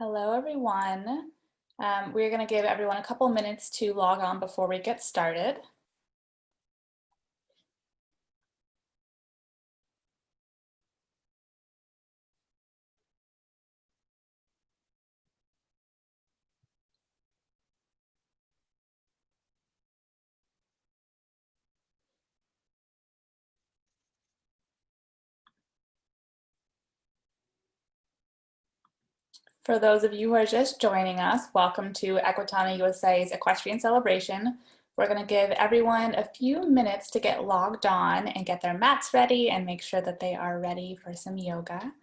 Hello, everyone. We're going to give everyone a couple minutes to log on before we get started. For those of you who are just joining us, welcome to Equitana USA's Equestrian Celebration. We're going to give everyone a few minutes to get logged on and get their mats ready and make sure that they are ready for some yoga.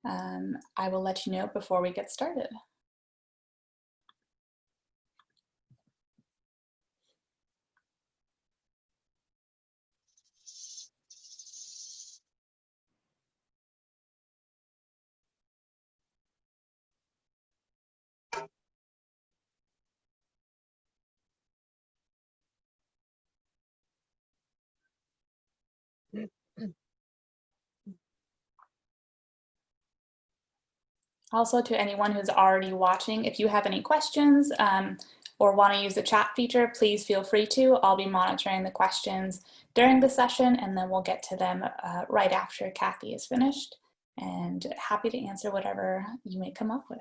I will let you know before we get started. Also, to anyone who's already watching, if you have any questions or want to use the chat feature, please feel free to. I'll be monitoring the questions during the session, and then we'll get to them right after Cathy is finished. And happy to answer whatever you may come up with.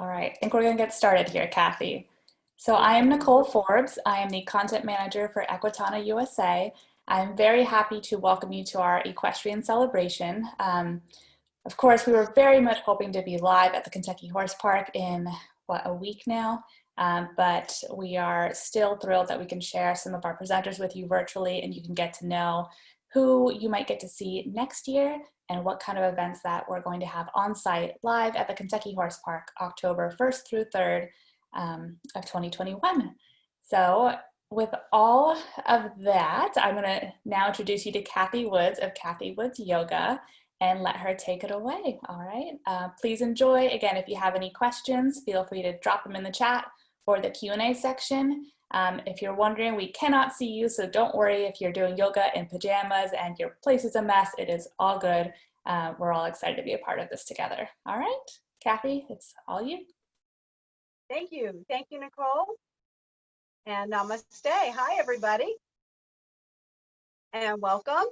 All right, I think we're going to get started here, Cathy. So I am Nicole Forbes. I am the content manager for Equitana USA. I'm very happy to welcome you to our equestrian celebration. Of course, we were very much hoping to be live at the Kentucky Horse Park in, a week now, but we are still thrilled that we can share some of our presenters with you virtually, and you can get to know who you might get to see next year and what kind of events that we're going to have on site live at the Kentucky Horse Park, October 1st through 3rd of 2021. So with all of that, I'm going to now introduce you to Cathy Woods of Cathy Woods Yoga and let her take it away. All right. Please enjoy. Again, if you have any questions, feel free to drop them in the chat or the Q&A section. If you're wondering, we cannot see you, so don't worry if you're doing yoga in pajamas and your place is a mess. It is all good. We're all excited to be a part of this together. All right, Cathy, it's all you. Thank you. Thank you, Nicole. And namaste. Hi, everybody. And welcome.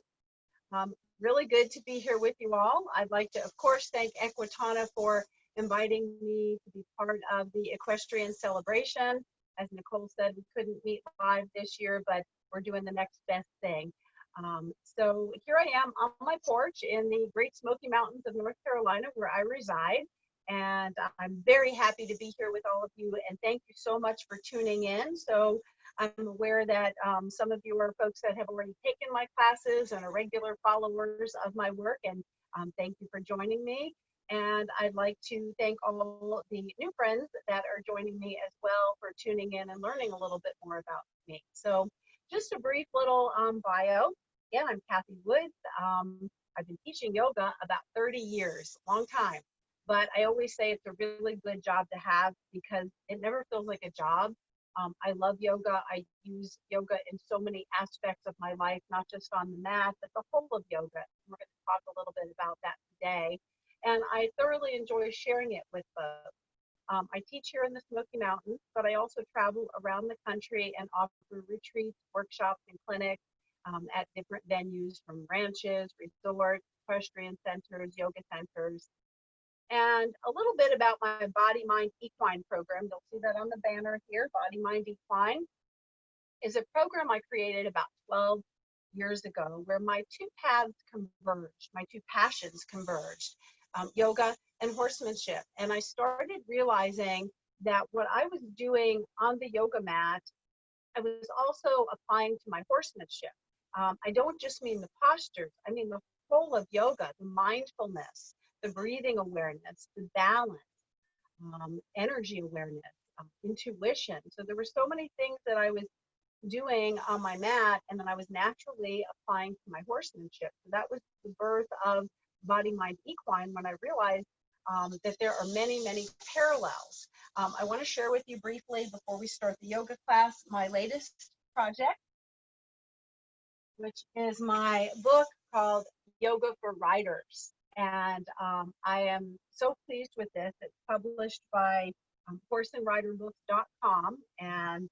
Really good to be here with you all. I'd like to, of course, thank Equitana for inviting me to be part of the equestrian celebration. As Nicole said, we couldn't meet live this year, but we're doing the next best thing. So here I am on my porch in the Great Smoky Mountains of North Carolina, where I reside. And I'm very happy to be here with all of you. And thank you so much for tuning in. So I'm aware that some of you are folks that have already taken my classes and are regular followers of my work. And thank you for joining me. And I'd like to thank all the new friends that are joining me as well for tuning in and learning a little bit more about me. So just a brief little bio. Again, I'm Cathy Woods. I've been teaching yoga about 30 years, long time. But I always say it's a really good job to have because it never feels like a job. I love yoga. I use yoga in so many aspects of my life, not just on the mat, but the whole of yoga. We're going to talk a little bit about that today. And I thoroughly enjoy sharing it with folks. I teach here in the Smoky Mountains, but I also travel around the country and offer retreats, workshops, and clinics at different venues from ranches, resorts, equestrian centers, yoga centers. And a little bit about my Body, Mind, Equine program. You'll see that on the banner here. Body, Mind, Equine is a program I created about 12 years ago where my two paths converged, my two passions converged, yoga and horsemanship. And I started realizing that what I was doing on the yoga mat, I was also applying to my horsemanship. I don't just mean the postures, I mean the whole of yoga, the mindfulness, the breathing awareness, the balance, energy awareness, intuition. So there were so many things that I was doing on my mat, and then I was naturally applying to my horsemanship. So that was the birth of Body Mind Equine, when I realized that there are many, many parallels. I want to share with you briefly before we start the yoga class my latest project, which is my book called Yoga for Riders. And I am so pleased with this. It's published by horseandriderbooks.com. And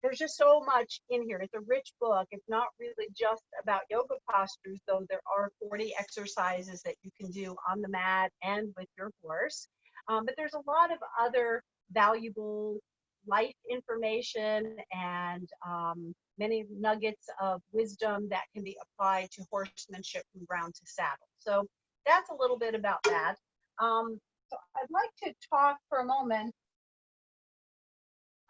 there's just so much in here. It's a rich book. It's not really just about yoga postures, though there are 40 exercises that you can do on the mat and with your horse. But there's a lot of other valuable life information and many nuggets of wisdom that can be applied to horsemanship from ground to saddle. So that's a little bit about that. So I'd like to talk for a moment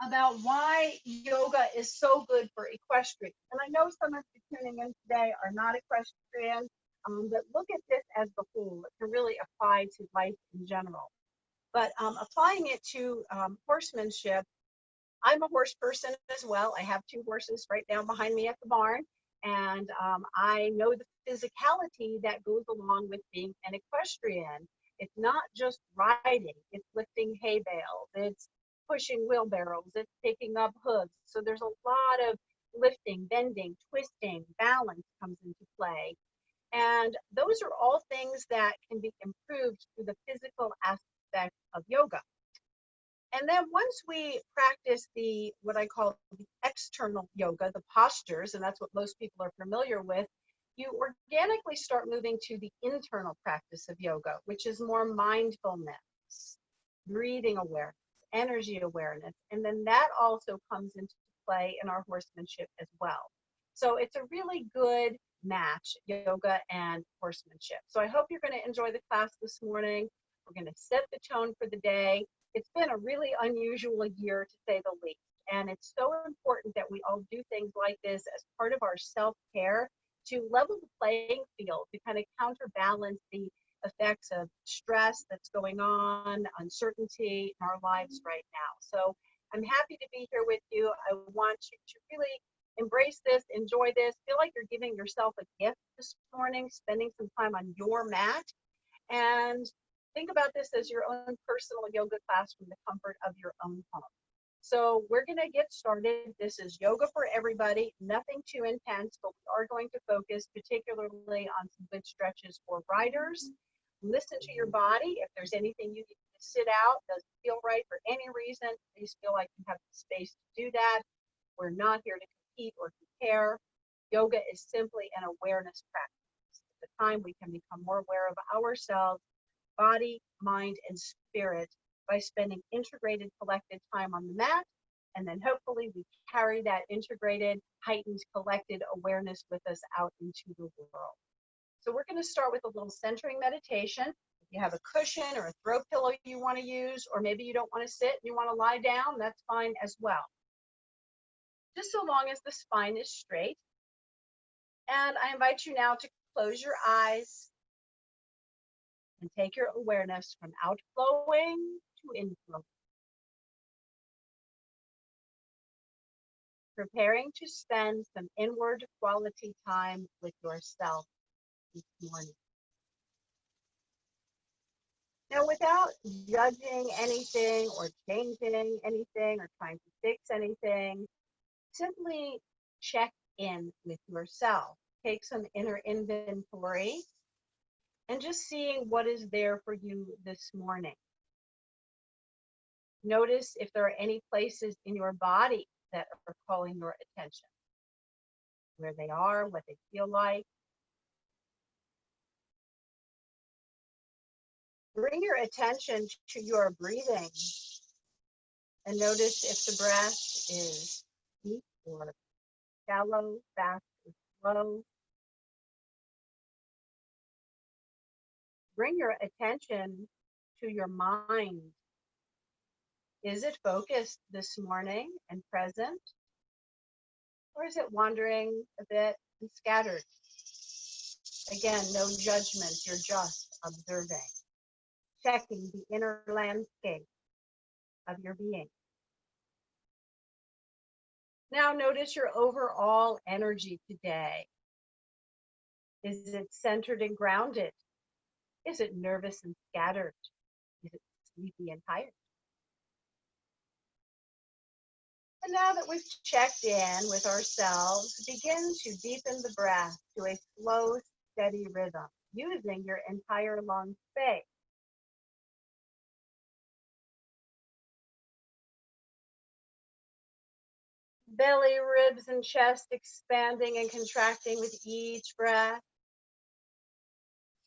about why yoga is so good for equestrians. And I know some of you tuning in today are not equestrians, but look at this as the whole. It can really apply to life in general. But applying it to horsemanship, I'm a horse person as well. I have 2 horses right now behind me at the barn. And I know the physicality that goes along with being an equestrian. It's not just riding, it's lifting hay bales, it's pushing wheelbarrows, it's picking up hooves. So there's a lot of lifting, bending, twisting, balance comes into play. And those are all things that can be improved through the physical aspect of yoga. And then once we practice what I call the external yoga, the postures, and that's what most people are familiar with, you organically start moving to the internal practice of yoga, which is more mindfulness, breathing awareness, energy awareness, and then that also comes into play in our horsemanship as well. So it's a really good match, yoga and horsemanship. So I hope you're going to enjoy the class this morning. We're going to set the tone for the day. It's been a really unusual year, to say the least, and it's so important that we all do things like this as part of our self-care to level the playing field, to kind of counterbalance the effects of stress that's going on, uncertainty in our lives right now. So I'm happy to be here with you. I want you to really embrace this, enjoy this, feel like you're giving yourself a gift this morning, spending some time on your mat, and think about this as your own personal yoga class from the comfort of your own home. So we're going to get started. This is yoga for everybody, nothing too intense, but we are going to focus particularly on some good stretches for riders. Listen to your body. If there's anything you need to sit out, doesn't feel right for any reason, please feel like you have the space to do that. We're not here to compete or compare. Yoga is simply an awareness practice. It's a time we can become more aware of ourselves, body, mind, and spirit by spending integrated, collected time on the mat. And then hopefully we carry that integrated, heightened, collected awareness with us out into the world. So we're going to start with a little centering meditation. If you have a cushion or a throw pillow you want to use, or maybe you don't want to sit and you want to lie down, that's fine as well. Just so long as the spine is straight. And I invite you now to close your eyes and take your awareness from outflowing to inflowing. Preparing to spend some inward quality time with yourself this morning. Now, without judging anything or changing anything or trying to fix anything, simply check in with yourself. Take some inner inventory and just seeing what is there for you this morning. Notice if there are any places in your body that are calling your attention, where they are, what they feel like. Bring your attention to your breathing and notice if the breath is deep or shallow, fast or slow. Bring your attention to your mind. Is it focused this morning and present? Or is it wandering a bit and scattered? Again, no judgment, you're just observing, checking the inner landscape of your being. Now notice your overall energy today. Is it centered and grounded? Is it nervous and scattered? Is it sleepy and tired? And now that we've checked in with ourselves, begin to deepen the breath to a slow, steady rhythm using your entire lung space. Belly, ribs, and chest expanding and contracting with each breath.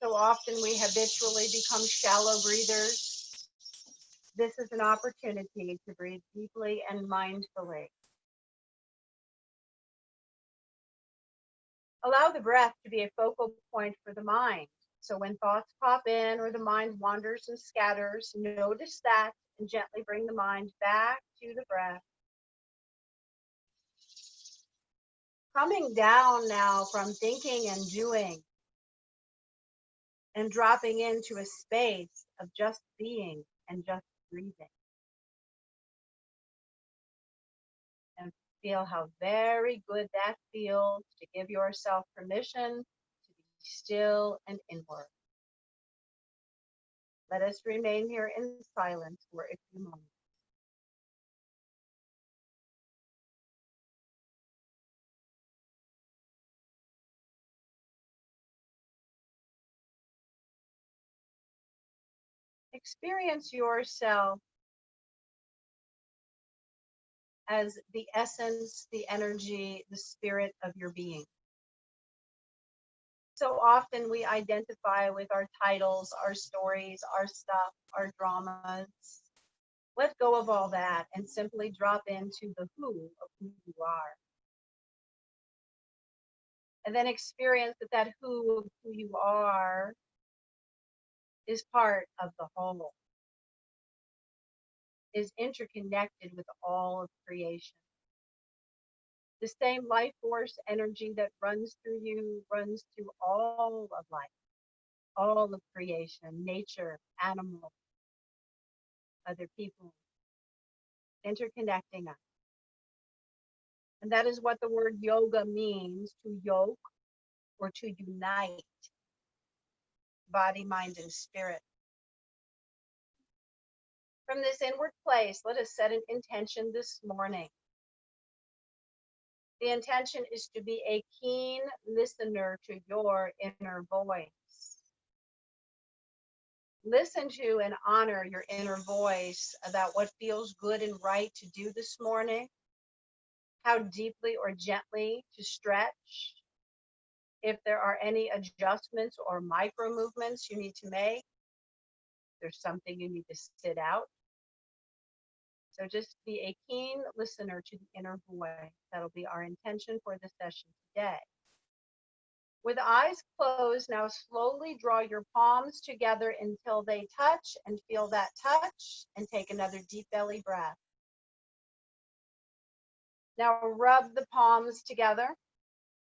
So often we habitually become shallow breathers. This is an opportunity to breathe deeply and mindfully. Allow the breath to be a focal point for the mind. So when thoughts pop in or the mind wanders and scatters, notice that and gently bring the mind back to the breath. Coming down now from thinking and doing and dropping into a space of just being and just breathing. And feel how very good that feels to give yourself permission to be still and inward. Let us remain here in silence for a few moments. Experience yourself as the essence, the energy, the spirit of your being. So often we identify with our titles, our stories, our stuff, our dramas. Let go of all that and simply drop into the who of who you are. And then experience that who of who you are is part of the whole, is interconnected with all of creation. The same life force energy that runs through you runs through all of life, all of creation, nature, animals, other people, interconnecting us. And that is what the word yoga means, to yoke or to unite body, mind, and spirit. From this inward place, let us set an intention this morning. The intention is to be a keen listener to your inner voice. Listen to and honor your inner voice about what feels good and right to do this morning, how deeply or gently to stretch, if there are any adjustments or micro movements you need to make, there's something you need to sit out. So just be a keen listener to the inner voice. That'll be our intention for the session today. With eyes closed, now slowly draw your palms together until they touch and feel that touch, and take another deep belly breath. Now rub the palms together,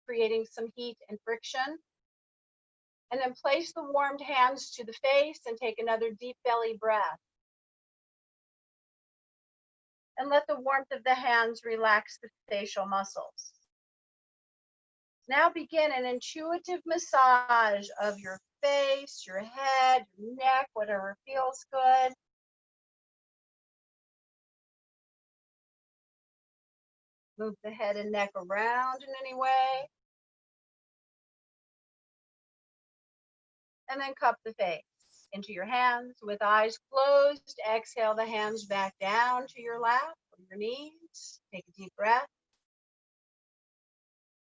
creating some heat and friction. And then place the warmed hands to the face and take another deep belly breath. And let the warmth of the hands relax the facial muscles. Now begin an intuitive massage of your face, your head, your neck, whatever feels good. Move the head and neck around in any way. And then cup the face into your hands with eyes closed. Exhale the hands back down to your lap or your knees. Take a deep breath.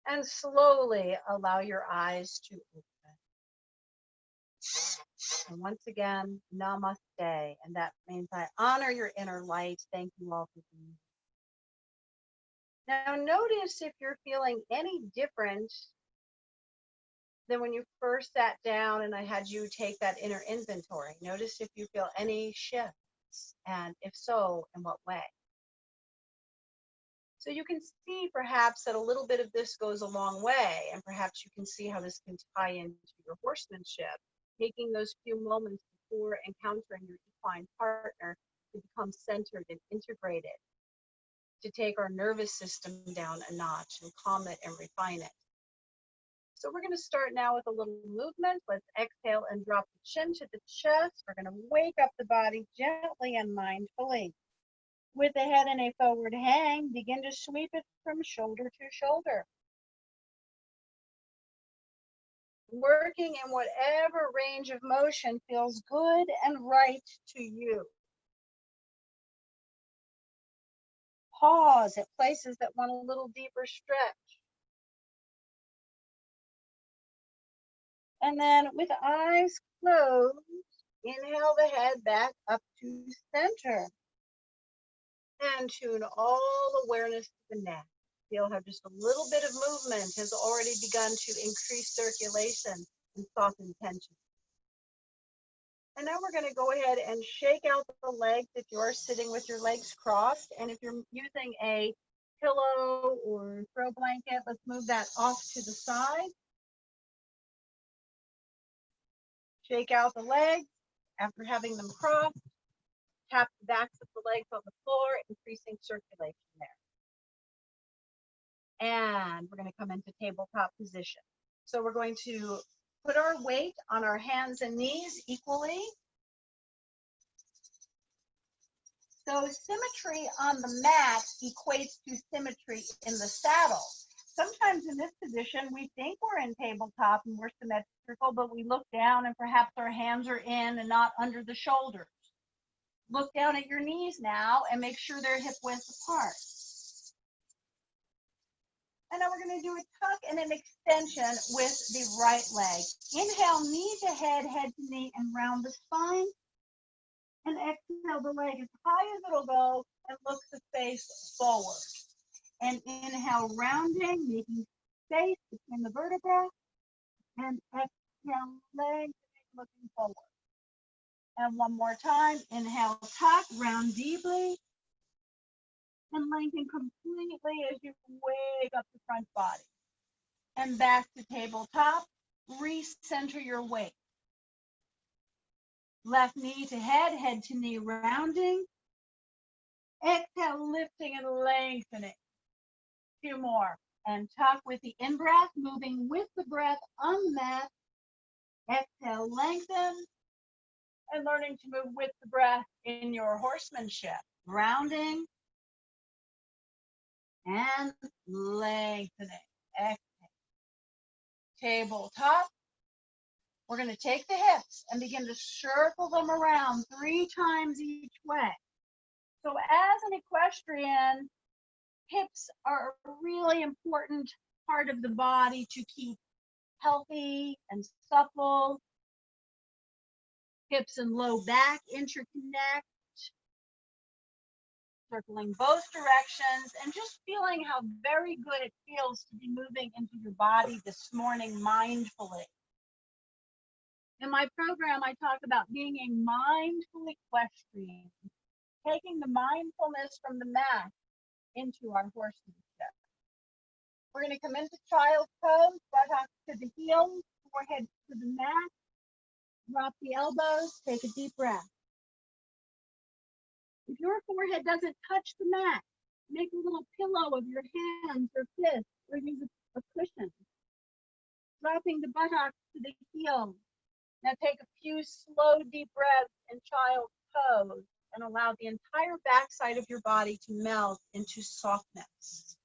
And slowly allow your eyes to open. And once again, namaste. And that means I honor your inner light. Thank you all for being here. Now notice if you're feeling any different than when you first sat down and I had you take that inner inventory. Notice if you feel any shifts, and if so, in what way. So you can see perhaps that a little bit of this goes a long way, and perhaps you can see how this can tie into your horsemanship, taking those few moments before encountering your equine partner to become centered and integrated. to take our nervous system down a notch and calm it and refine it. So we're going to start now with a little movement. Let's exhale and drop the chin to the chest. We're going to wake up the body gently and mindfully. With the head in a forward hang, begin to sweep it from shoulder to shoulder. Working in whatever range of motion feels good and right to you. Pause at places that want a little deeper stretch. And then with eyes closed, inhale the head back up to center. And tune all awareness to the neck. Feel how just a little bit of movement has already begun to increase circulation and soften tension. And now we're going to go ahead and shake out the legs if you're sitting with your legs crossed. And if you're using a pillow or throw blanket, let's move that off to the side. Shake out the legs after having them crossed. Tap the backs of the legs on the floor, increasing circulation there. And we're going to come into tabletop position. So we're going to put our weight on our hands and knees equally. So symmetry on the mat equates to symmetry in the saddle. Sometimes in this position, we think we're in tabletop and we're symmetrical, but we look down and perhaps our hands are in and not under the shoulders. Look down at your knees now and make sure they're hip width apart. And now we're going to do a tuck and an extension with the right leg. Inhale, knee to head, head to knee, and round the spine. And exhale the leg as high as it'll go and look the face forward. And inhale, rounding, making space between the vertebrae. And exhale, leg looking forward. And one more time, inhale, tuck, round deeply. And lengthen completely as you wake up the front body. And back to tabletop, recenter your weight. Left knee to head, head to knee rounding. Exhale, lifting and lengthening. 2 more. And tuck with the in-breath, moving with the breath on the mat. Exhale, lengthen. And learning to move with the breath in your horsemanship. Rounding. And lengthening. Exhale. Tabletop. We're going to take the hips and begin to circle them around 3 times each way. So as an equestrian, hips are a really important part of the body to keep healthy and supple. Hips and low back interconnect. Circling both directions and just feeling how very good it feels to be moving into your body this morning mindfully. In my program, I talk about being a mindful equestrian, taking the mindfulness from the mat into our horsemanship. We're going to come into child's pose, buttocks to the heels, forehead to the mat. Drop the elbows, take a deep breath. If your forehead doesn't touch the mat, make a little pillow of your hands or fists or use a cushion. Dropping the buttocks to the heels. Now take a few slow, deep breaths in child's pose and allow the entire backside of your body to melt into softness.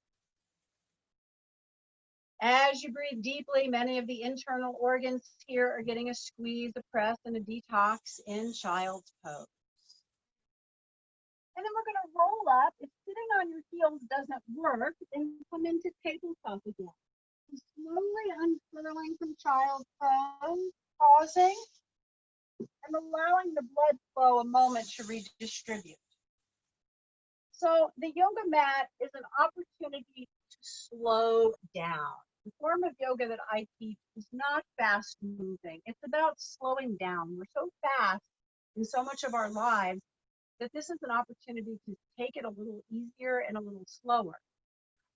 As you breathe deeply, many of the internal organs here are getting a squeeze, a press, and a detox in child's pose. And then we're going to roll up. If sitting on your heels doesn't work, then come into tabletop again. So slowly unfurling from child's pose, pausing, and allowing the blood flow a moment to redistribute. So the yoga mat is an opportunity to slow down. The form of yoga that I teach is not fast moving. It's about slowing down. We're so fast in so much of our lives that this is an opportunity to take it a little easier and a little slower.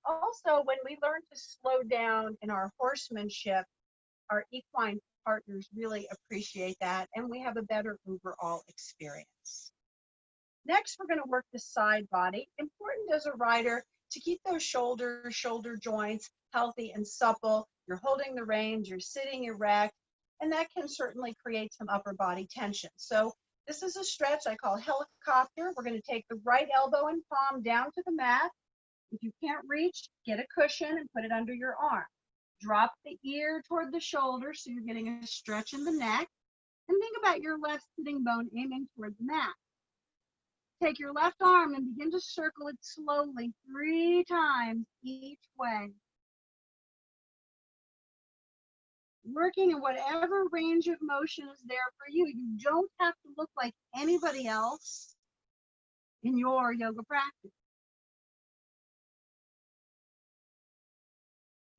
Also, when we learn to slow down in our horsemanship, our equine partners really appreciate that, and we have a better overall experience. Next, we're going to work the side body. Important as a rider to keep those shoulder joints healthy and supple. You're holding the reins, you're sitting erect, and that can certainly create some upper body tension. So this is a stretch I call helicopter. We're going to take the right elbow and palm down to the mat. If you can't reach, get a cushion and put it under your arm. Drop the ear toward the shoulder so you're getting a stretch in the neck. And think about your left sitting bone aiming toward the mat. Take your left arm and begin to circle it slowly 3 times each way. Working in whatever range of motion is there for you. You don't have to look like anybody else in your yoga practice.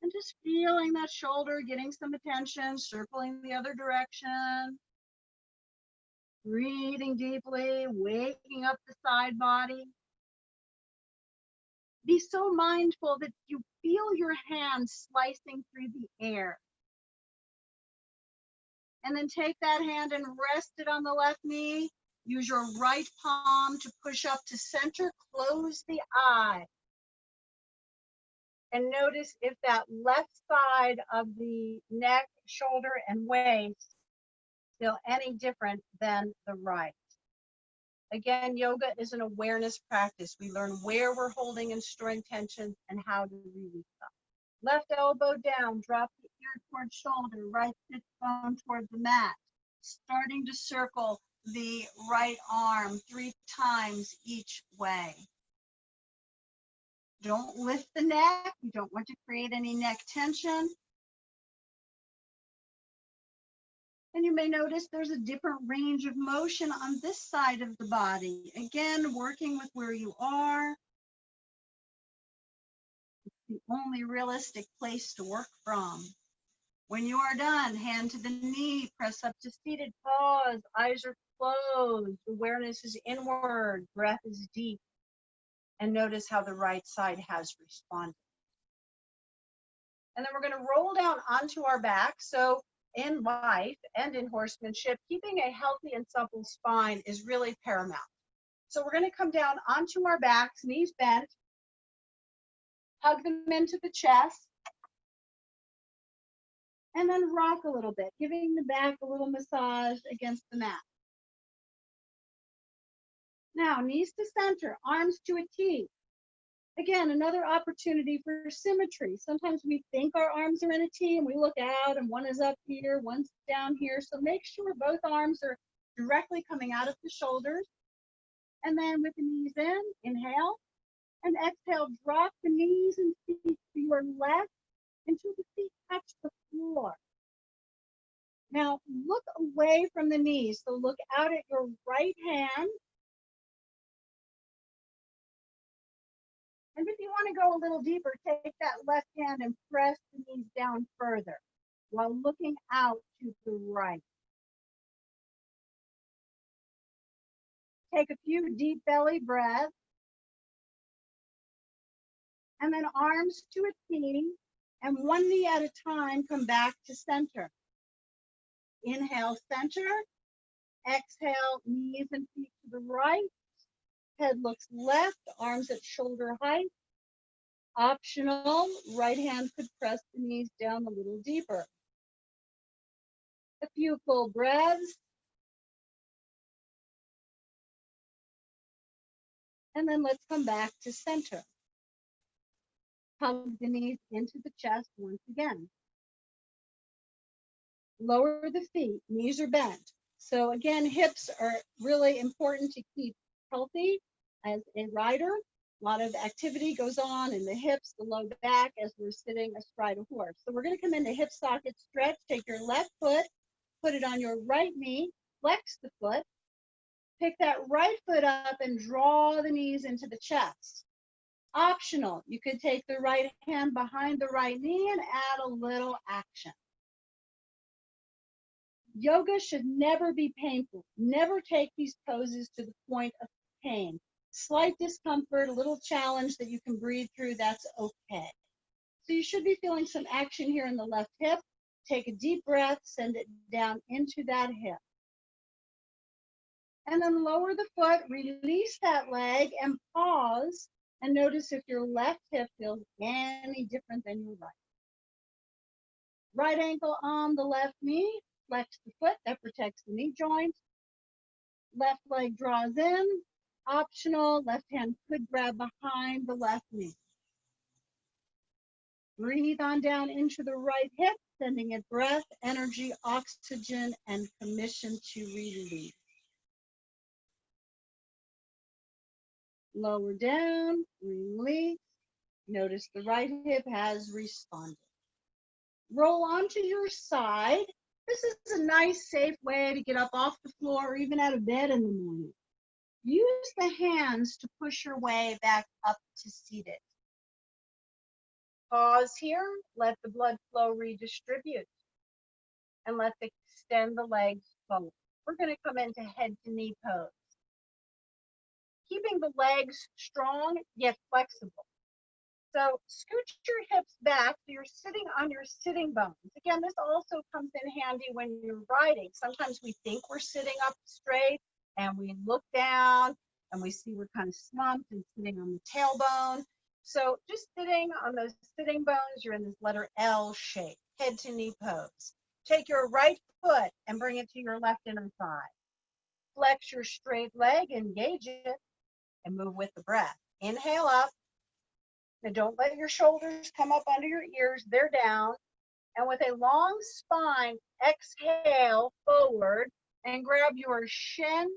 And just feeling that shoulder, getting some attention, circling the other direction. Breathing deeply, waking up the side body. Be so mindful that you feel your hands slicing through the air. And then take that hand and rest it on the left knee. Use your right palm to push up to center. Close the eye. And notice if that left side of the neck, shoulder, and waist feel any different than the right. Again, yoga is an awareness practice. We learn where we're holding and storing tension and how to release them. Left elbow down, drop the ear toward shoulder, right sit bone toward the mat. Starting to circle the right arm 3 times each way. Don't lift the neck. You don't want to create any neck tension. And you may notice there's a different range of motion on this side of the body. Again, working with where you are. It's the only realistic place to work from. When you are done, hand to the knee, press up to seated, pause, eyes are closed, awareness is inward, breath is deep. And notice how the right side has responded. And then we're going to roll down onto our back. So in life and in horsemanship, keeping a healthy and supple spine is really paramount. So we're going to come down onto our backs, knees bent, hug them into the chest, and then rock a little bit, giving the back a little massage against the mat. Now, knees to center, arms to a T. Again, another opportunity for symmetry. Sometimes we think our arms are in a T and we look out and one is up here, one's down here. So make sure both arms are directly coming out of the shoulders. And then with the knees in, inhale, and exhale, drop the knees and feet to your left until the feet touch the floor. Now look away from the knees. So look out at your right hand. And if you want to go a little deeper, take that left hand and press the knees down further while looking out to the right. Take a few deep belly breaths. And then arms to a T, and one knee at a time, come back to center. Inhale, center. Exhale, knees and feet to the right. Head looks left, arms at shoulder height. Optional, right hand could press the knees down a little deeper. A few full breaths. And then let's come back to center. Hug the knees into the chest once again. Lower the feet, knees are bent. So again, hips are really important to keep healthy as a rider. A lot of activity goes on in the hips, the low back as we're sitting astride a horse. So we're going to come into hip socket stretch. Take your left foot, put it on your right knee, flex the foot, pick that right foot up and draw the knees into the chest. Optional, you could take the right hand behind the right knee and add a little action. Yoga should never be painful. Never take these poses to the point of pain. Slight discomfort, a little challenge that you can breathe through, that's okay. So you should be feeling some action here in the left hip. Take a deep breath, send it down into that hip. And then lower the foot, release that leg, and pause. And notice if your left hip feels any different than your right. Right ankle on the left knee, flex the foot, that protects the knee joint. Left leg draws in, optional, left hand could grab behind the left knee. Breathe on down into the right hip, sending it breath, energy, oxygen, and permission to release. Lower down, release. Notice the right hip has responded. Roll onto your side. This is a nice, safe way to get up off the floor or even out of bed in the morning. Use the hands to push your way back up to seated. Pause here, let the blood flow redistribute, and let's extend the legs forward. We're going to come into head to knee pose. Keeping the legs strong yet flexible. So scoot your hips back so you're sitting on your sitting bones. Again, this also comes in handy when you're riding. Sometimes we think we're sitting up straight and we look down and we see we're kind of slumped and sitting on the tailbone. So just sitting on those sitting bones, you're in this letter L shape, head to knee pose. Take your right foot and bring it to your left inner thigh. Flex your straight leg, engage it, and move with the breath. Inhale up. Now don't let your shoulders come up under your ears, they're down. And with a long spine, exhale forward and grab your shin,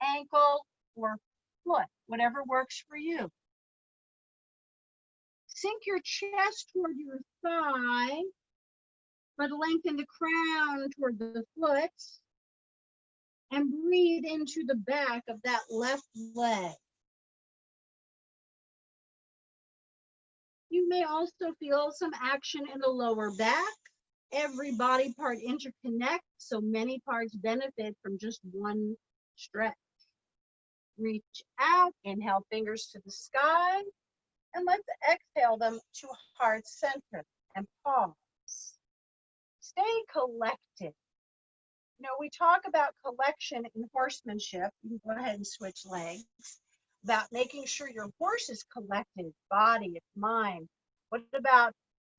ankle, or foot, whatever works for you. Sink your chest toward your thigh, but lengthen the crown toward the foot. And breathe into the back of that left leg. You may also feel some action in the lower back. Every body part interconnects, so many parts benefit from just one stretch. Reach out, inhale fingers to the sky, and let's exhale them to heart center and pause. Stay collected. You know, we talk about collection in horsemanship. You can go ahead and switch legs. About making sure your horse is collected, body, its mind. What about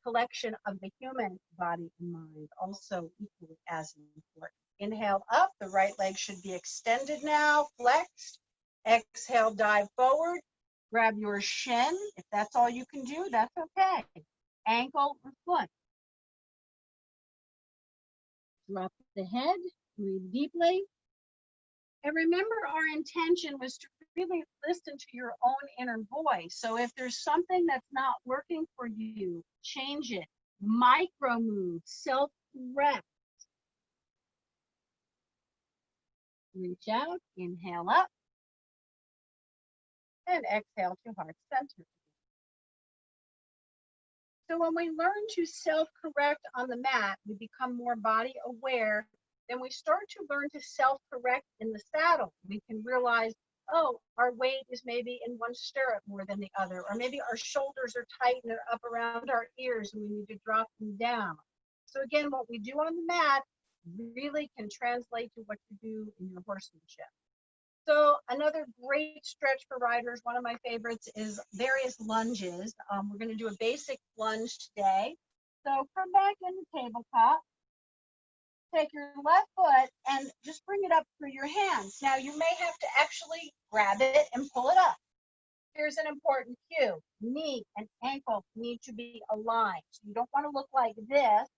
collection of the human body and mind? Also equally as important. Inhale up, the right leg should be extended now, flexed. Exhale, dive forward. Grab your shin. If that's all you can do, that's okay. Ankle or foot. Drop the head, breathe deeply. And remember, our intention was to really listen to your own inner voice. So if there's something that's not working for you, change it. Micro move, self-correct. Reach out, inhale up, and exhale to heart center. So when we learn to self-correct on the mat, we become more body aware. Then we start to learn to self-correct in the saddle. We can realize, oh, our weight is maybe in one stirrup more than the other, or maybe our shoulders are tight and they're up around our ears and we need to drop them down. So again, what we do on the mat really can translate to what you do in your horsemanship. So another great stretch for riders, one of my favorites, is various lunges. We're going to do a basic lunge today. So come back in the tabletop. Take your left foot and just bring it up through your hands. Now you may have to actually grab it and pull it up. Here's an important cue. Knee and ankle need to be aligned. So you don't want to look like this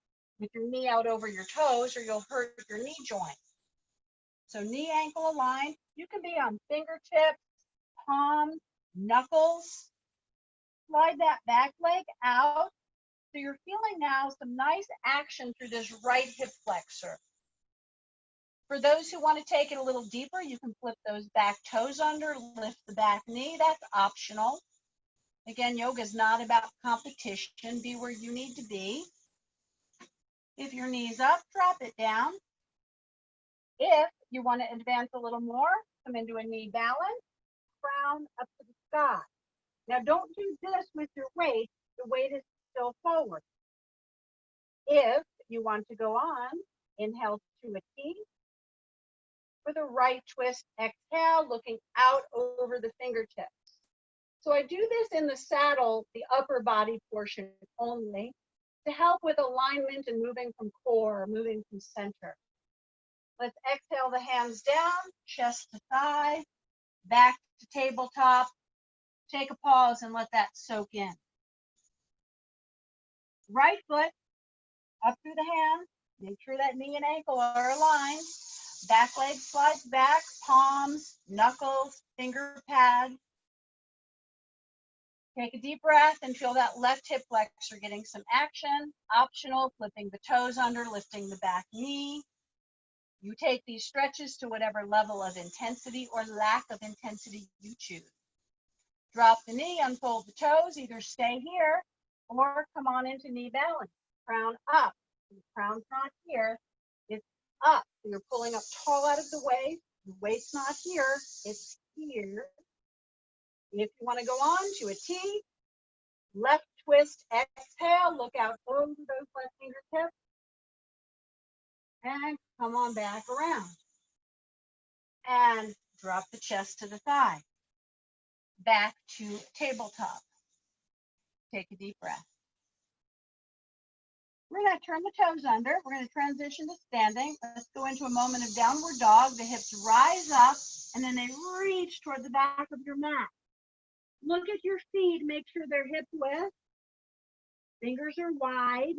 with your knee out over your toes or you'll hurt your knee joint. So knee, ankle aligned. You can be on fingertips, palms, knuckles. Slide that back leg out. So you're feeling now some nice action through this right hip flexor. For those who want to take it a little deeper, you can flip those back toes under, lift the back knee. That's optional. Again, yoga is not about competition. Be where you need to be. If your knee's up, drop it down. If you want to advance a little more, come into a knee balance, crown up to the sky. Now don't do this with your weight. The weight is still forward. If you want to go on, inhale to a T, with a right twist. Exhale, looking out over the fingertips. So I do this in the saddle, the upper body portion only, to help with alignment and moving from core, moving from center. Let's exhale the hands down, chest to thigh, back to tabletop. Take a pause and let that soak in. Right foot up through the hand. Make sure that knee and ankle are aligned. Back leg slides back, palms, knuckles, finger pads. Take a deep breath and feel that left hip flexor getting some action. Optional, flipping the toes under, lifting the back knee. You take these stretches to whatever level of intensity or lack of intensity you choose. Drop the knee, unfold the toes, either stay here or come on into knee balance. Crown up. The crown's not here, it's up. So you're pulling up tall out of the way. The waist's not here, it's here. If you want to go on to a T, left twist, exhale, look out over those left fingertips, and come on back around. And drop the chest to the thigh. Back to tabletop. Take a deep breath. We're going to turn the toes under. We're going to transition to standing. Let's go into a moment of downward dog. The hips rise up, and then they reach toward the back of your mat. Look at your feet. Make sure they're hip width. Fingers are wide.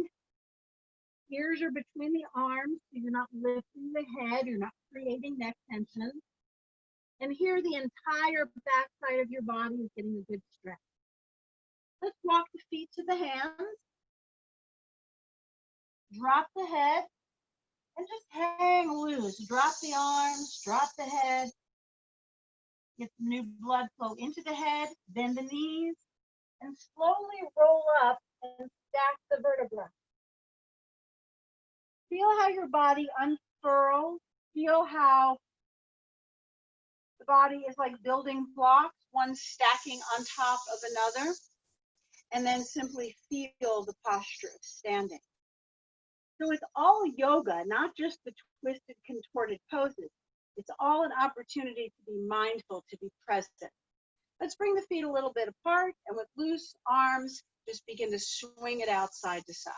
Ears are between the arms, so you're not lifting the head. You're not creating neck tension. And here, the entire back side of your body is getting a good stretch. Let's walk the feet to the hands. Drop the head and just hang loose. Drop the arms, drop the head. Get some new blood flow into the head, bend the knees, and slowly roll up and stack the vertebrae. Feel how your body unfurls. Feel how the body is like building blocks, one stacking on top of another. And then simply feel the posture of standing. So it's all yoga, not just the twisted, contorted poses. It's all an opportunity to be mindful, to be present. Let's bring the feet a little bit apart, and with loose arms, just begin to swing it out side to side.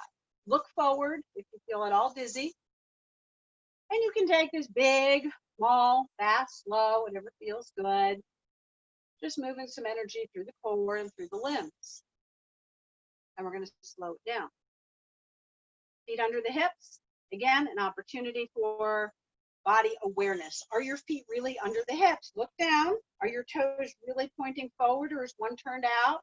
Look forward if you feel at all dizzy. And you can take this big, small, fast, slow, whatever feels good. Just moving some energy through the core and through the limbs. And we're going to slow it down. Feet under the hips. Again, an opportunity for body awareness. Are your feet really under the hips? Look down. Are your toes really pointing forward, or is one turned out?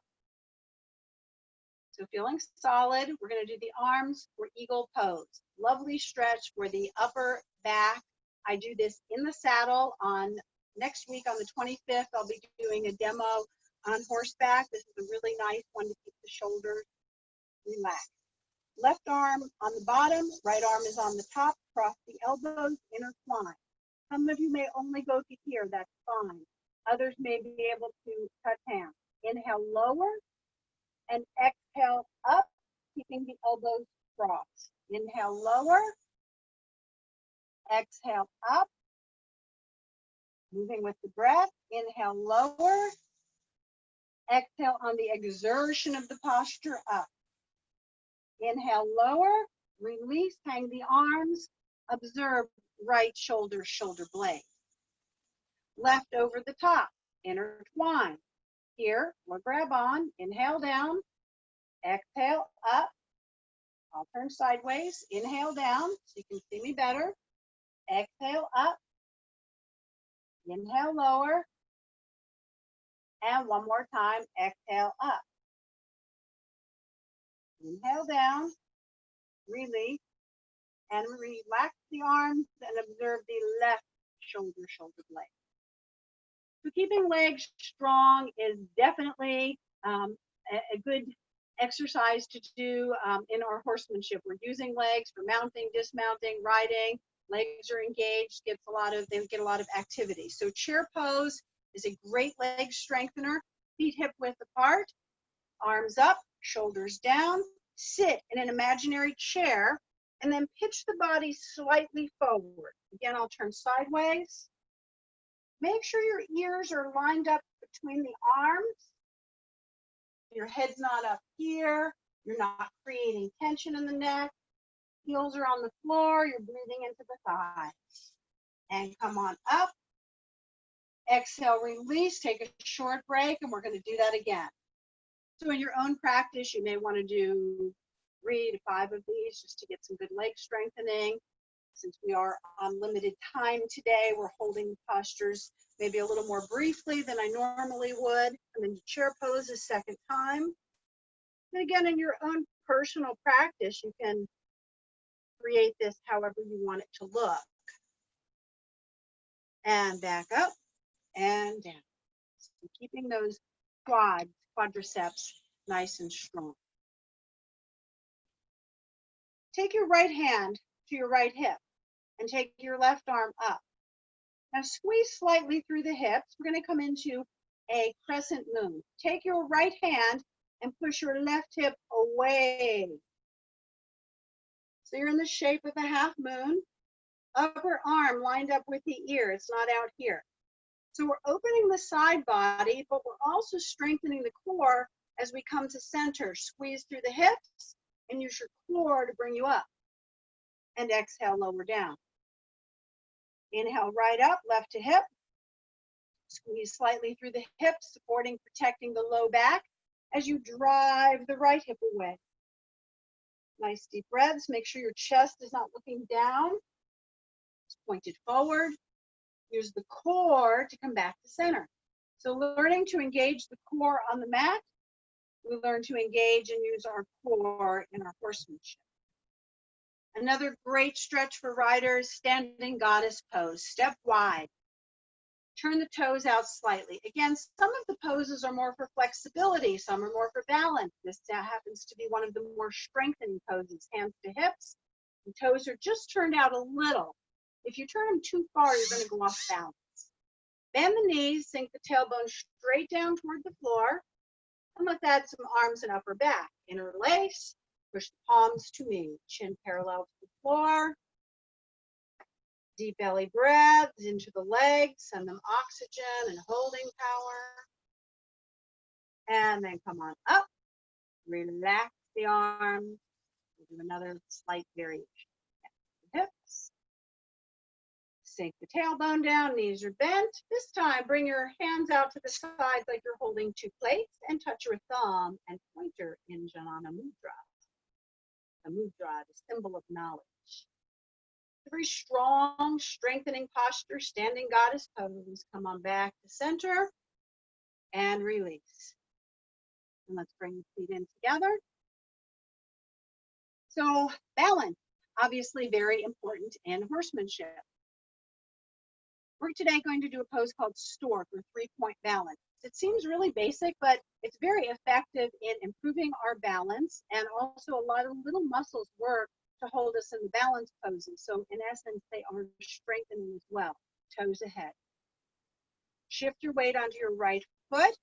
So feeling solid. We're going to do the arms for eagle pose. Lovely stretch for the upper back. I do this in the saddle. On next week on the 25th, I'll be doing a demo on horseback. This is a really nice one to keep the shoulders relaxed. Left arm on the bottom, right arm is on the top, cross the elbows, intertwine. Some of you may only go to here, that's fine. Others may be able to touch hands. Inhale, lower, and exhale up, keeping the elbows crossed. Inhale, lower, exhale up, moving with the breath. Inhale, lower, exhale on the exertion of the posture up. Inhale, lower, release, hang the arms, observe right shoulder, shoulder blade. Left over the top, intertwine. Here, we'll grab on, inhale down, exhale up. I'll turn sideways, inhale down so you can see me better. Exhale up, inhale lower, and one more time, exhale up. Inhale down, release, and relax the arms and observe the left shoulder, shoulder blade. So keeping legs strong is definitely a good exercise to do in our horsemanship. We're using legs for mounting, dismounting, riding. Legs are engaged, they get a lot of activity. So chair pose is a great leg strengthener. Feet hip width apart, arms up, shoulders down. Sit in an imaginary chair and then pitch the body slightly forward. Again, I'll turn sideways, Make sure your ears are lined up between the arms. Your head's not up here. You're not creating tension in the neck. Heels are on the floor. You're breathing into the thighs. And come on up. Exhale, release. Take a short break, and we're going to do that again. So in your own practice, you may want to do 3 to 5 of these just to get some good leg strengthening. Since we are on limited time today, we're holding the postures maybe a little more briefly than I normally would. And then chair pose a second time. And again, in your own personal practice, you can create this however you want it to look. And back up and down. So keeping those quadriceps nice and strong. Take your right hand to your right hip and take your left arm up. Now squeeze slightly through the hips. We're going to come into a crescent moon. Take your right hand and push your left hip away. So you're in the shape of a half moon. Upper arm lined up with the ear. It's not out here. So we're opening the side body, but we're also strengthening the core as we come to center. Squeeze through the hips and use your core to bring you up. And exhale, lower down. Inhale, right up, left to hip. Squeeze slightly through the hips, supporting, protecting the low back as you drive the right hip away. Nice deep breaths. Make sure your chest is not looking down. It's pointed forward. Use the core to come back to center. So learning to engage the core on the mat, we learn to engage and use our core in our horsemanship. Another great stretch for riders, standing goddess pose. Step wide. Turn the toes out slightly. Again, some of the poses are more for flexibility, some are more for balance. This happens to be one of the more strengthening poses. Hands to hips, and toes are just turned out a little. If you turn them too far, you're going to go off balance. Bend the knees, sink the tailbone straight down toward the floor, and let's add some arms and upper back. Interlace, push the palms to meet, chin parallel to the floor. Deep belly breaths into the legs, send them oxygen and holding power. And then come on up, relax the arms. We'll do another slight variation. Hips. Sink the tailbone down, knees are bent. This time, bring your hands out to the sides like you're holding 2 plates and touch your thumb and pointer in Jnana Mudra. A mudra, the symbol of knowledge. A very strong, strengthening posture, standing goddess pose. Come on back to center and release. And let's bring the feet in together. So balance, obviously very important in horsemanship. We're today going to do a pose called Stork, or 3-point balance. It seems really basic, but it's very effective in improving our balance, and also a lot of little muscles work to hold us in the balance poses. So in essence, they are strengthening as well. Toes ahead. Shift your weight onto your right foot.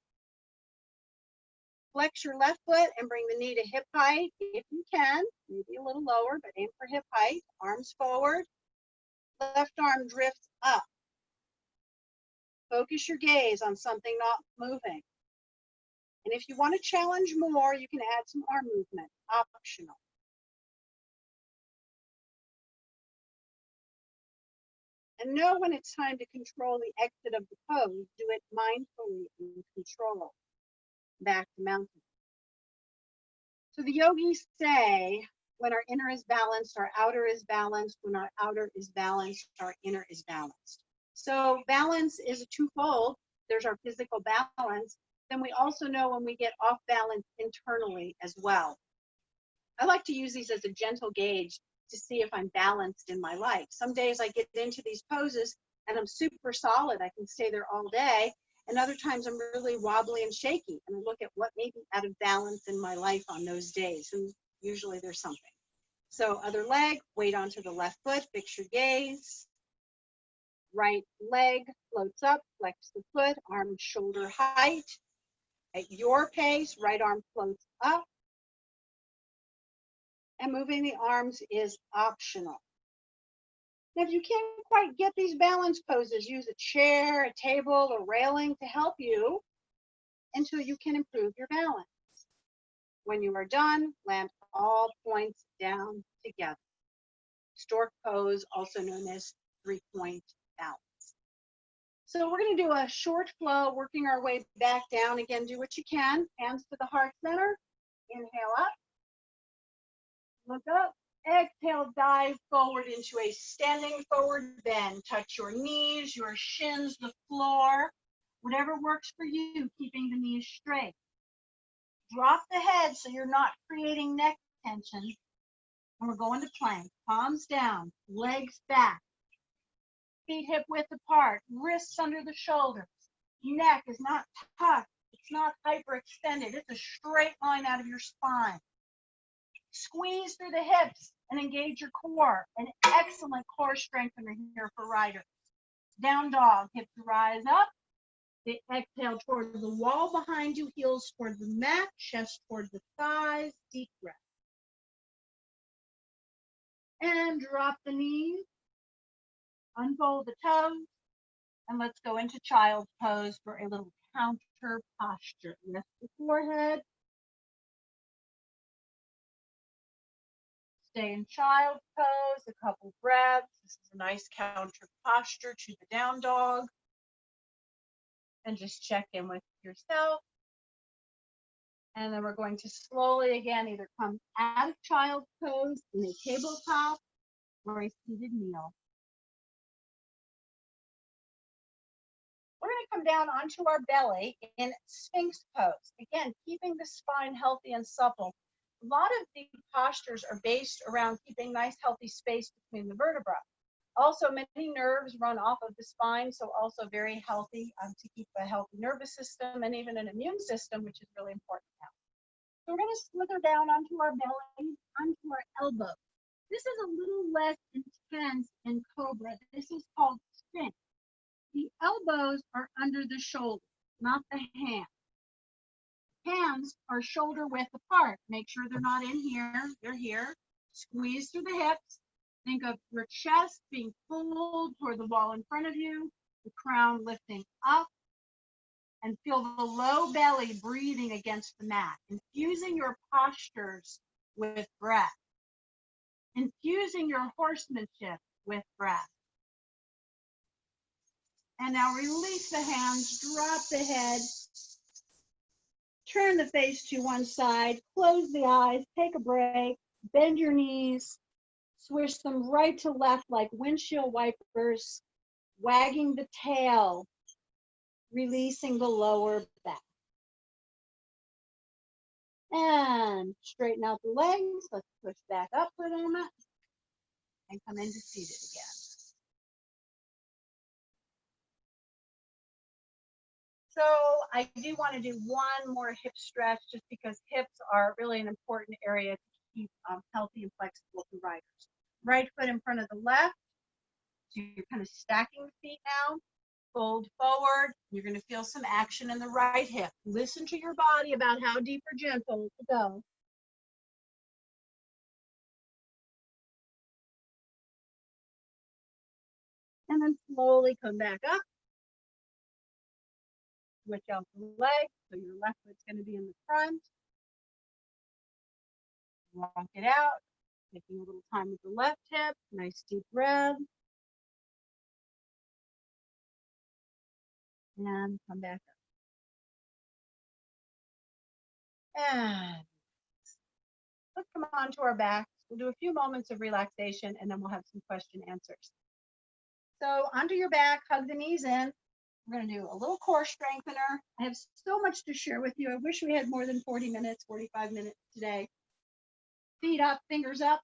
Flex your left foot and bring the knee to hip height if you can. Maybe a little lower, but aim for hip height. Arms forward. Left arm drifts up. Focus your gaze on something not moving. And if you want to challenge more, you can add some arm movement, optional. And know when it's time to control the exit of the pose. Do it mindfully and control. Back to mountain. So the yogis say, when our inner is balanced, our outer is balanced. When our outer is balanced, our inner is balanced. So balance is a twofold. There's our physical balance. Then we also know when we get off balance internally as well. I like to use these as a gentle gauge to see if I'm balanced in my life. Some days I get into these poses and I'm super solid. I can stay there all day. And other times I'm really wobbly and shaky. And I look at what may be out of balance in my life on those days. And usually there's something. So other leg, weight onto the left foot, fix your gaze. Right leg floats up, flex the foot, arm shoulder height. At your pace, right arm floats up. And moving the arms is optional. Now, if you can't quite get these balance poses, use a chair, a table, or railing to help you until you can improve your balance. When you are done, land all points down together. Stork pose, also known as 3-point balance. So we're going to do a short flow, working our way back down. Again, do what you can. Hands to the heart center. Inhale up. Look up. Exhale, dive forward into a standing forward bend. Touch your knees, your shins, the floor. Whatever works for you, keeping the knees straight. Drop the head so you're not creating neck tension. And we're going to plank. Palms down, legs back. Feet hip width apart, wrists under the shoulders. Neck is not tucked, it's not hyperextended. It's a straight line out of your spine. Squeeze through the hips and engage your core. An excellent core strengthener here for riders. Down dog, hips rise up. They exhale toward the wall behind you, heels toward the mat, chest toward the thighs, deep breath. And drop the knees, unfold the toes, and let's go into child's pose for a little counter posture. Lift the forehead. Stay in child's pose, a couple breaths. This is a nice counter posture to the down dog. And just check in with yourself. And then we're going to slowly again either come out of child's pose in a tabletop or a seated kneel. We're going to come down onto our belly in Sphinx pose. Again, keeping the spine healthy and supple. A lot of the postures are based around keeping nice healthy space between the vertebrae. Also, many nerves run off of the spine, so also very healthy to keep a healthy nervous system and even an immune system, which is really important now. So we're going to slither down onto our belly, onto our elbow. This is a little less intense in Cobra. This is called Sphinx. The elbows are under the shoulder, not the hands. Hands are shoulder width apart. Make sure they're not in here. They're here. Squeeze through the hips. Think of your chest being pulled toward the wall in front of you, the crown lifting up, and feel the low belly breathing against the mat. Infusing your postures with breath. Infusing your horsemanship with breath. And now release the hands, drop the head, turn the face to one side, close the eyes, take a break, bend your knees, swish them right to left like windshield wipers, wagging the tail, releasing the lower back. And straighten out the legs. Let's push back up for a moment and come into seated again. So I do want to do one more hip stretch just because hips are really an important area to keep healthy and flexible for riders. Right foot in front of the left. So you're kind of stacking the feet now. Fold forward. You're going to feel some action in the right hip. Listen to your body about how deep or gentle to go. And then slowly come back up. Switch out the leg, so your left foot's going to be in the front. Walk it out, taking a little time with the left hip. Nice deep breath. And come back up. And let's come on to our backs. We'll do a few moments of relaxation, and then we'll have some question answers. So onto your back, hug the knees in. We're going to do a little core strengthener. I have so much to share with you. I wish we had more than 40 minutes, 45 minutes today. Feet up, fingers up.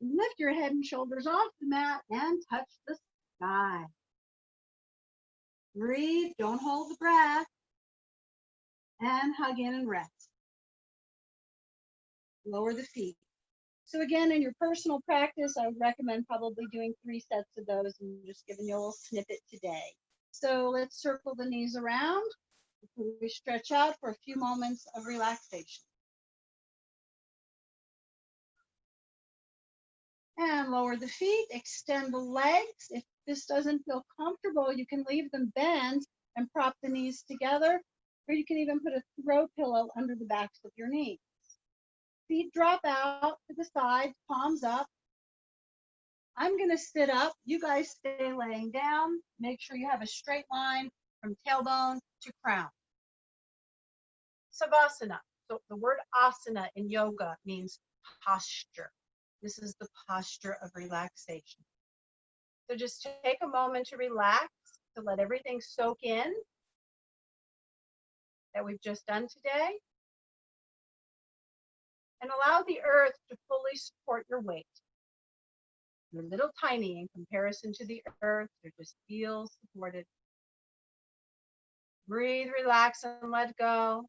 Lift your head and shoulders off the mat and touch the sky. Breathe, don't hold the breath. And hug in and rest. Lower the feet. So again, in your personal practice, I would recommend probably doing 3 sets of those and just giving you a little snippet today. So let's circle the knees around before we stretch out for a few moments of relaxation. And lower the feet, extend the legs. If this doesn't feel comfortable, you can leave them bent and prop the knees together, or you can even put a throw pillow under the backs of your knees. Feet drop out to the side, palms up. I'm going to sit up. You guys stay laying down. Make sure you have a straight line from tailbone to crown. Savasana. So the word asana in yoga means posture. This is the posture of relaxation. So just take a moment to relax, to let everything soak in that we've just done today. And allow the earth to fully support your weight. You're little tiny in comparison to the earth. You just feel supported. Breathe, relax, and let go.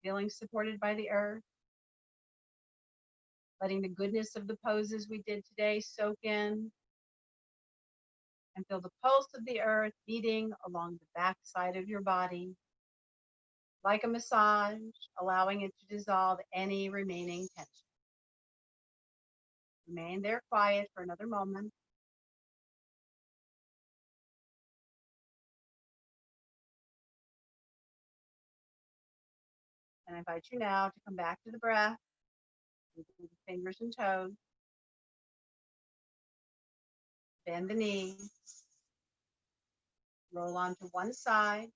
Feeling supported by the earth. Letting the goodness of the poses we did today soak in. And feel the pulse of the earth beating along the back side of your body. Like a massage, allowing it to dissolve any remaining tension. Remain there quiet for another moment. And I invite you now to come back to the breath. With the fingers and toes. Bend the knees. Roll onto one side.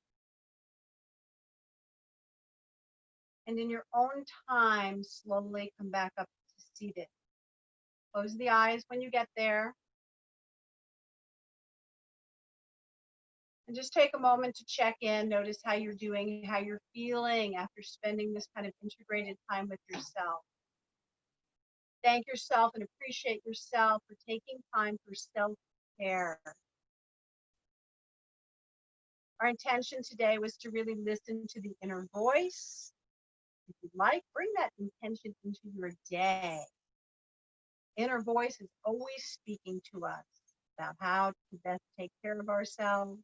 And in your own time, slowly come back up to seated. Close the eyes when you get there. And just take a moment to check in. Notice how you're doing, how you're feeling after spending this kind of integrated time with yourself. Thank yourself and appreciate yourself for taking time for self-care. Our intention today was to really listen to the inner voice. If you'd like, bring that intention into your day. Inner voice is always speaking to us about how to best take care of ourselves.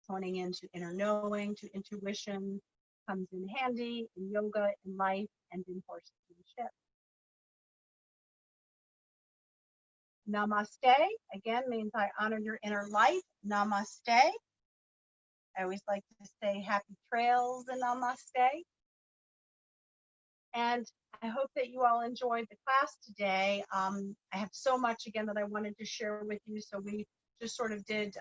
Honing into inner knowing, to intuition, comes in handy in yoga, in life, and in horsemanship. Namaste, again, means I honor your inner light. Namaste. I always like to say happy trails and namaste. And I hope that you all enjoyed the class today. I have so much, again, that I wanted to share with you. So we just sort of did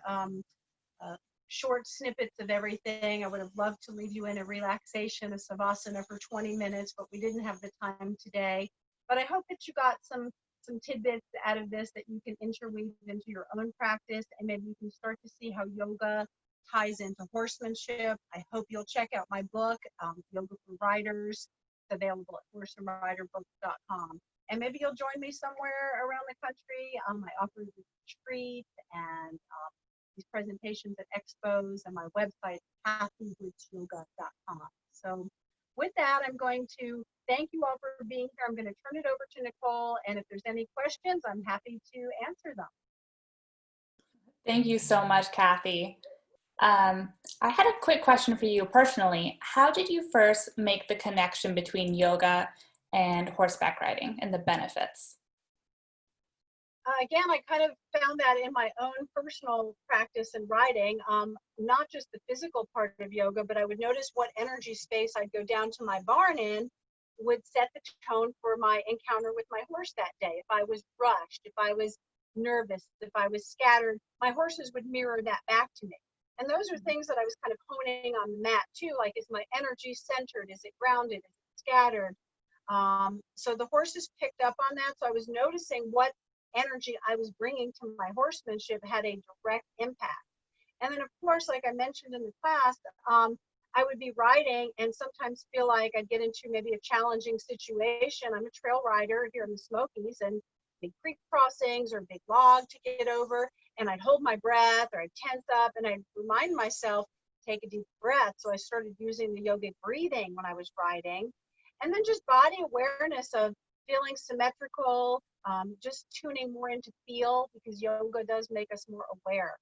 short snippets of everything. I would have loved to leave you in a relaxation, a Savasana for 20 minutes, but we didn't have the time today. But I hope that you got some tidbits out of this that you can interweave into your own practice, and maybe you can start to see how yoga ties into horsemanship. I hope you'll check out my book, Yoga for Riders. It's available at horseandriderbooks.com. And maybe you'll join me somewhere around the country. I offer retreats and these presentations at expos, and my website, cathywoodsyoga.com. So with that, I'm going to thank you all for being here. I'm going to turn it over to Nicole, and if there's any questions, I'm happy to answer them. Thank you so much, Cathy. I had a quick question for you personally. How did you first make the connection between yoga and horseback riding and the benefits? Again, I kind of found that in my own personal practice and riding, not just the physical part of yoga, but I would notice what energy space I'd go down to my barn in would set the tone for my encounter with my horse that day. If I was rushed, if I was nervous, if I was scattered, my horses would mirror that back to me. And those are things that I was kind of honing on the mat too, like, is my energy centered? Is it grounded? Is it scattered? So the horses picked up on that. So I was noticing what energy I was bringing to my horsemanship had a direct impact. And then, of course, like I mentioned in the class, I would be riding and sometimes feel like I'd get into maybe a challenging situation. I'm a trail rider here in the Smokies, and big creek crossings or a big log to get over, and I'd hold my breath or I'd tense up, and I'd remind myself to take a deep breath. So I started using the yogic breathing when I was riding, and then just body awareness of feeling symmetrical, just tuning more into feel, because yoga does make us more aware.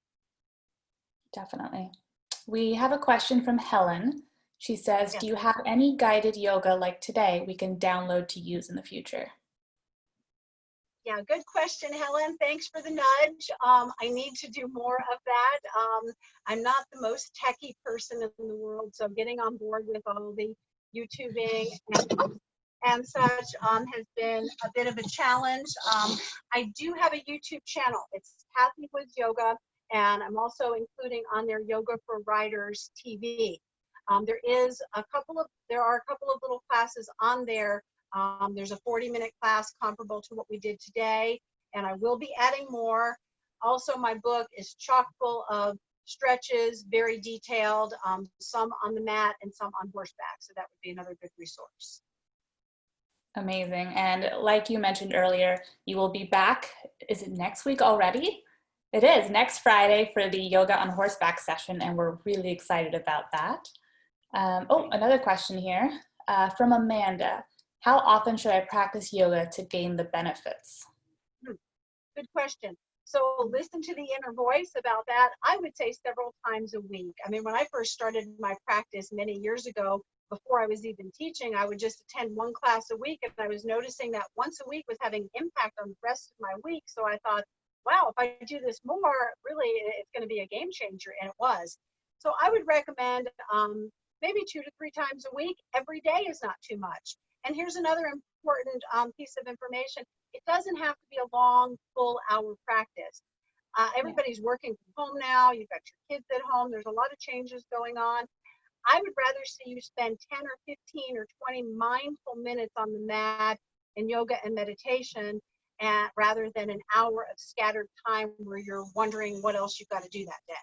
Definitely. We have a question from Helen. She says, Yes. Do you have any guided yoga like today we can download to use in the future? Yeah, good question, Helen. Thanks for the nudge. I need to do more of that. I'm not the most techie person in the world, so getting on board with all the YouTubing and such has been a bit of a challenge. I do have a YouTube channel. It's Cathy Woods Yoga, and I'm also including on there Yoga for Riders TV. There are a couple of little classes on there. There's a 40-minute class comparable to what we did today, and I will be adding more. Also, my book is chock full of stretches, very detailed, some on the mat and some on horseback, so that would be another good resource. Amazing. And like you mentioned earlier, you will be back, is it next week already? It is, next Friday for the Yoga on Horseback session, and we're really excited about that. Another question here from Amanda. How often should I practice yoga to gain the benefits? Good question. So listen to the inner voice about that. I would say several times a week. I mean, when I first started my practice many years ago, before I was even teaching, I would just attend one class a week, and I was noticing that once a week was having impact on the rest of my week. So I thought, wow, if I do this more, really, it's going to be a game changer, and it was. So I would recommend maybe 2 to 3 times a week. Every day is not too much. And here's another important piece of information. It doesn't have to be a long, full hour practice. Everybody's working from home now. You've got your kids at home. There's a lot of changes going on. I would rather see you spend 10 or 15 or 20 mindful minutes on the mat in yoga and meditation, rather than an hour of scattered time where you're wondering what else you've got to do that day.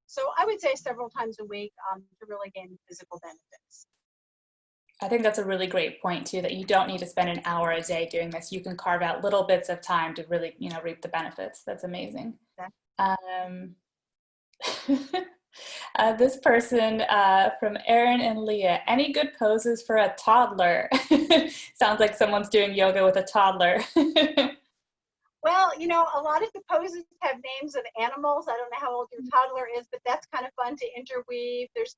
So I would say several times a week to really gain physical benefits. I think that's a really great point too, that you don't need to spend an hour a day doing this. You can carve out little bits of time to really, reap the benefits. That's amazing. This person from Erin and Leah, any good poses for a toddler? Sounds like someone's doing yoga with a toddler. Well, a lot of the poses have names of animals. I don't know how old your toddler is, but that's kind of fun to interweave. There's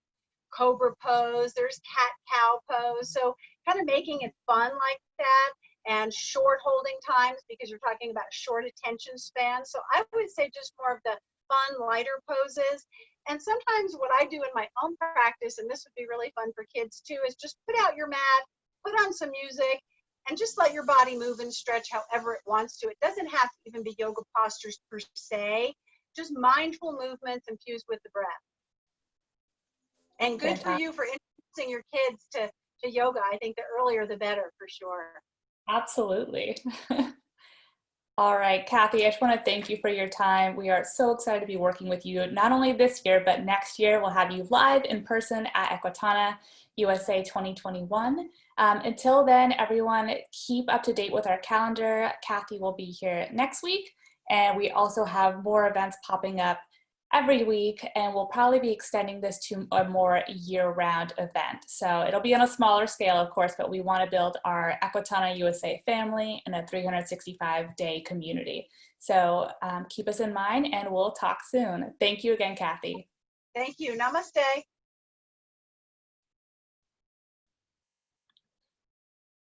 cobra pose, there's cat-cow pose. So kind of making it fun like that, and short holding times, because you're talking about short attention span. So I would say just more of the fun, lighter poses. And sometimes what I do in my own practice, and this would be really fun for kids too, is just put out your mat, put on some music, and just let your body move and stretch however it wants to. It doesn't have to even be yoga postures per se, just mindful movements infused with the breath. And good for you for introducing your kids to yoga. I think the earlier the better, for sure. Absolutely. All right, Cathy, I just want to thank you for your time. We are so excited to be working with you, not only this year, but next year. We'll have you live in person at Equitana USA 2021. Until then, everyone, keep up to date with our calendar. Cathy will be here next week, and we also have more events popping up every week, and we'll probably be extending this to a more year-round event. So it'll be on a smaller scale, of course, but we want to build our Equitana USA family and a 365-day community. So keep us in mind, and we'll talk soon. Thank you again, Cathy. Thank you. Namaste.